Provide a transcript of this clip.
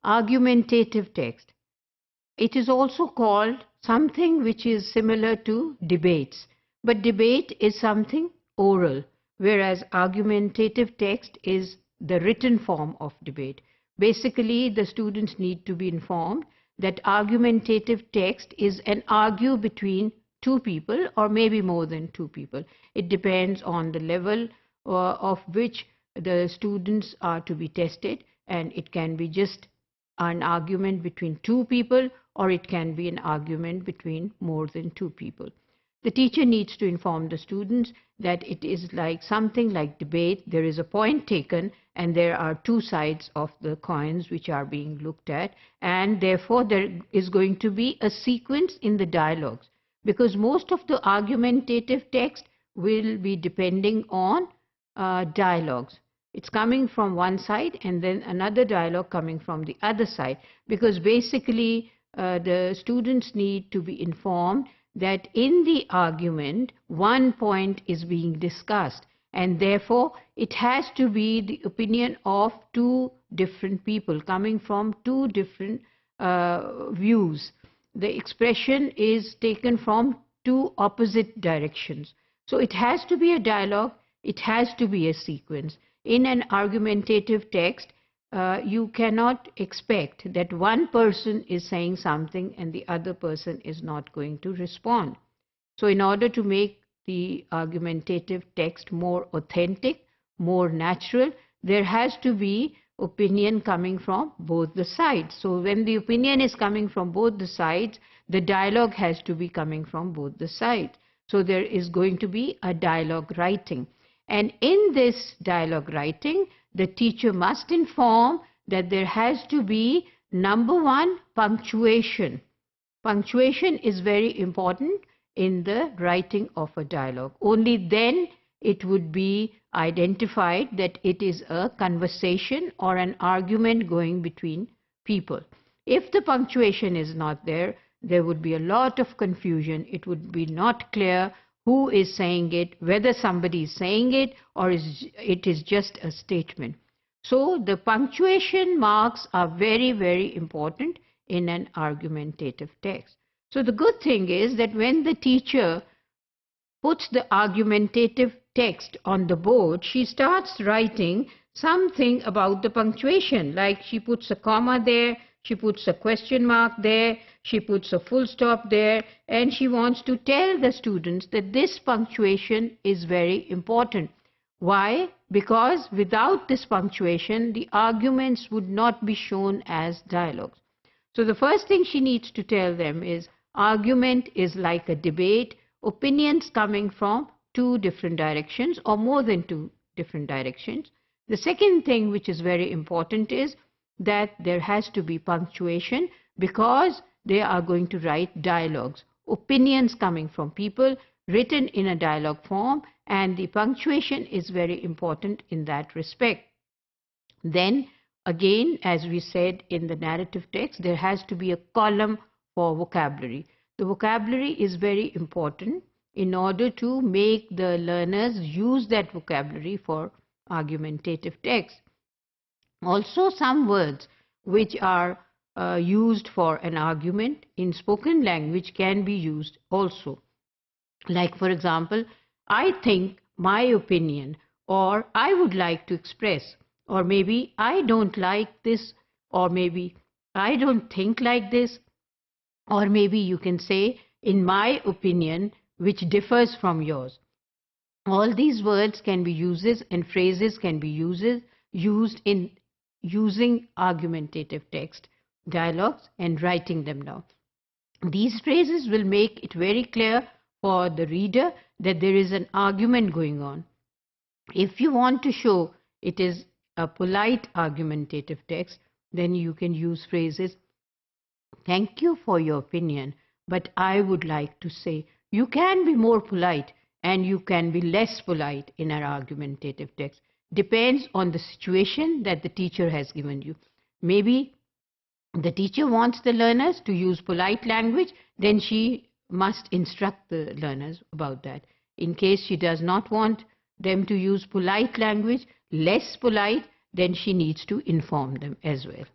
Argumentative text. It is also called something which is similar to debates, but debate is something oral, whereas argumentative text is the written form of debate. Basically, the students need to be informed that argumentative text is an argue between two people or maybe more than two people. It depends on the level of which the students are to be tested, and it can be just an argument between two people, or it can be an argument between more than two people. The teacher needs to inform the students that it is like something like debate. There is a point taken and there are two sides of the coins which are being looked at, and therefore there is going to be a sequence in the dialogues, because most of the argumentative text will be depending on dialogues. It's coming from one side and then another dialogue coming from the other side, because basically the students need to be informed that in the argument one point is being discussed, and therefore it has to be the opinion of two different people coming from two different views. The expression is taken from two opposite directions. So it has to be a dialogue, it has to be a sequence. In an argumentative text, you cannot expect that one person is saying something and the other person is not going to respond. So in order to make the argumentative text more authentic, more natural, there has to be opinion coming from both the sides. So when the opinion is coming from both the sides, the dialogue has to be coming from both the sides. So there is going to be a dialogue writing. And in this dialogue writing, the teacher must inform that there has to be, number one, punctuation. Punctuation is very important in the writing of a dialogue. Only then it would be identified that it is a conversation or an argument going between people. If the punctuation is not there, there would be a lot of confusion. It would be not clear who is saying it, whether somebody is saying it or it is just a statement. So the punctuation marks are very, very important in an argumentative text. So the good thing is that when the teacher puts the argumentative text on the board, she starts writing something about the punctuation, like she puts a comma there, she puts a question mark there, she puts a full stop there, and she wants to tell the students that this punctuation is very important. Why? Because without this punctuation, the arguments would not be shown as dialogues. So the first thing she needs to tell them is argument is like a debate, opinions coming from two different directions or more than two different directions. The second thing which is very important is that there has to be punctuation, because they are going to write dialogues, opinions coming from people written in a dialogue form, and the punctuation is very important in that respect. Then again, as we said in the narrative text, there has to be a column for vocabulary. The vocabulary is very important in order to make the learners use that vocabulary for argumentative text. Also, some words which are used for an argument in spoken language can be used also. Like, for example, I think, my opinion, or I would like to express, or maybe I don't like this, or maybe I don't think like this, or maybe you can say, in my opinion, which differs from yours. All these words can be uses and phrases can be used in using argumentative text, dialogues, and writing them down. These phrases will make it very clear for the reader that there is an argument going on. If you want to show it is a polite argumentative text, then you can use phrases, thank you for your opinion, but I would like to say. You can be more polite and you can be less polite in an argumentative text. Depends on the situation that the teacher has given you. Maybe the teacher wants the learners to use polite language, then she must instruct the learners about that. In case she does not want them to use polite language, less polite, then she needs to inform them as well.